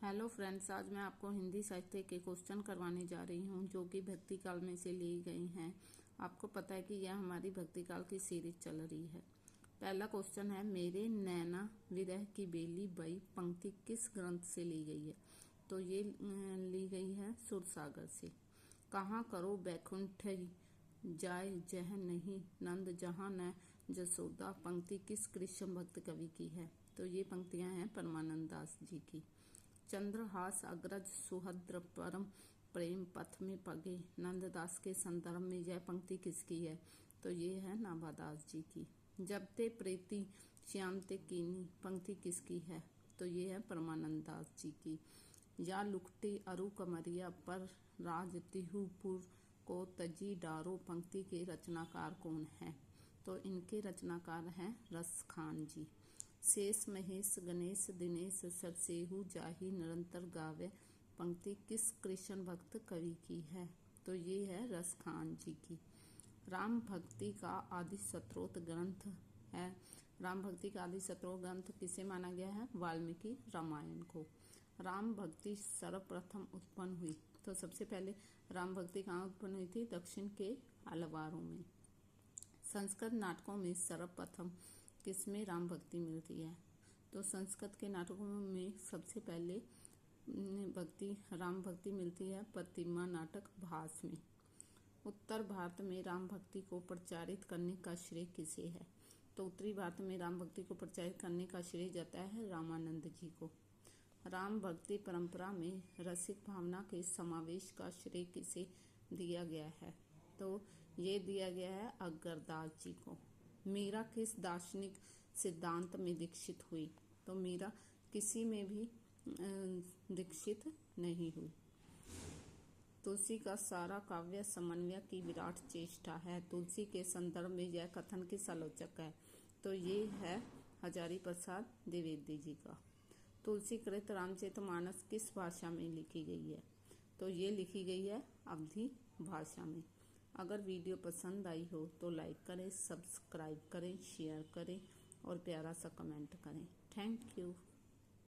Hello friends, आज मैं आपको हिंदी साहित्य के क्वेश्चन करवाने जा रही हूँ जो कि भक्ति काल में से ली गई हैं। आपको पता है कि यह हमारी भक्ति काल की सीरीज चल रही है। पहला क्वेश्चन है, मेरे नैना विरह की बेली बई पंक्ति किस ग्रंथ से ली गई है? तो ये ली गई है सुरसागर से। कहाँ करो बैकुंठ जाय जह नहीं नंद जहाँ न जसोदा पंक्ति किस कृष्ण भक्त कवि की है? तो ये पंक्तियां हैं परमानंद दास जी की। चंद्रहास अग्रज सुहद्र परम प्रेम पथ में पगे नंददास के संदर्भ में यह पंक्ति किसकी है? तो ये है नाभादास जी की। जब ते प्रीति श्याम ते कीनी पंक्ति किसकी है? तो ये है परमानंद दास जी की। या लुकटी अरु कमरिया पर राज तिहुपुर को तजी डारो पंक्ति के रचनाकार कौन है? तो इनके रचनाकार हैं रस खान जी। शेष महेश गणेश दिनेश सरसेहु जाहि निरंतर गावे पंक्ति किस कृष्ण भक्त कवि की है? तो ये है रस खान जी की। राम भक्ति का आदि स्त्रोत ग्रंथ है। राम भक्ति का आदि स्त्रोत ग्रंथ किसे माना गया है? वाल्मीकि रामायण को। राम भक्ति सर्वप्रथम उत्पन्न हुई। तो सबसे पहले राम भक्ति कहाँ उत्पन्न हुई थी? दक्षिण के अलवारों में। संस्कृत नाटकों में सर्वप्रथम किसमें राम भक्ति मिलती है? तो संस्कृत के नाटकों में सबसे पहले राम भक्ति मिलती है प्रतिमा नाटक भास में। उत्तर भारत में राम भक्ति को प्रचारित करने का श्रेय किसे है? तो उत्तरी भारत में राम भक्ति को प्रचारित करने का श्रेय जाता है रामानंद जी को। राम भक्ति परंपरा में रसिक भावना के समावेश का श्रेय किसे दिया गया है? तो ये दिया गया है अग्रदास जी को। मीरा किस दार्शनिक सिद्धांत में दीक्षित हुई? तो मीरा किसी में भी दीक्षित नहीं हुई। तुलसी का सारा काव्य समन्वय की विराट चेष्टा है। तुलसी के संदर्भ में यह कथन किस आलोचक है? तो ये है हजारी प्रसाद द्विवेदी जी का। तुलसी कृत रामचरितमानस किस भाषा में लिखी गई है? तो ये लिखी गई है अवधी भाषा में। अगर वीडियो पसंद आई हो तो लाइक करें, सब्सक्राइब करें, शेयर करें और प्यारा सा कमेंट करें। Thank you.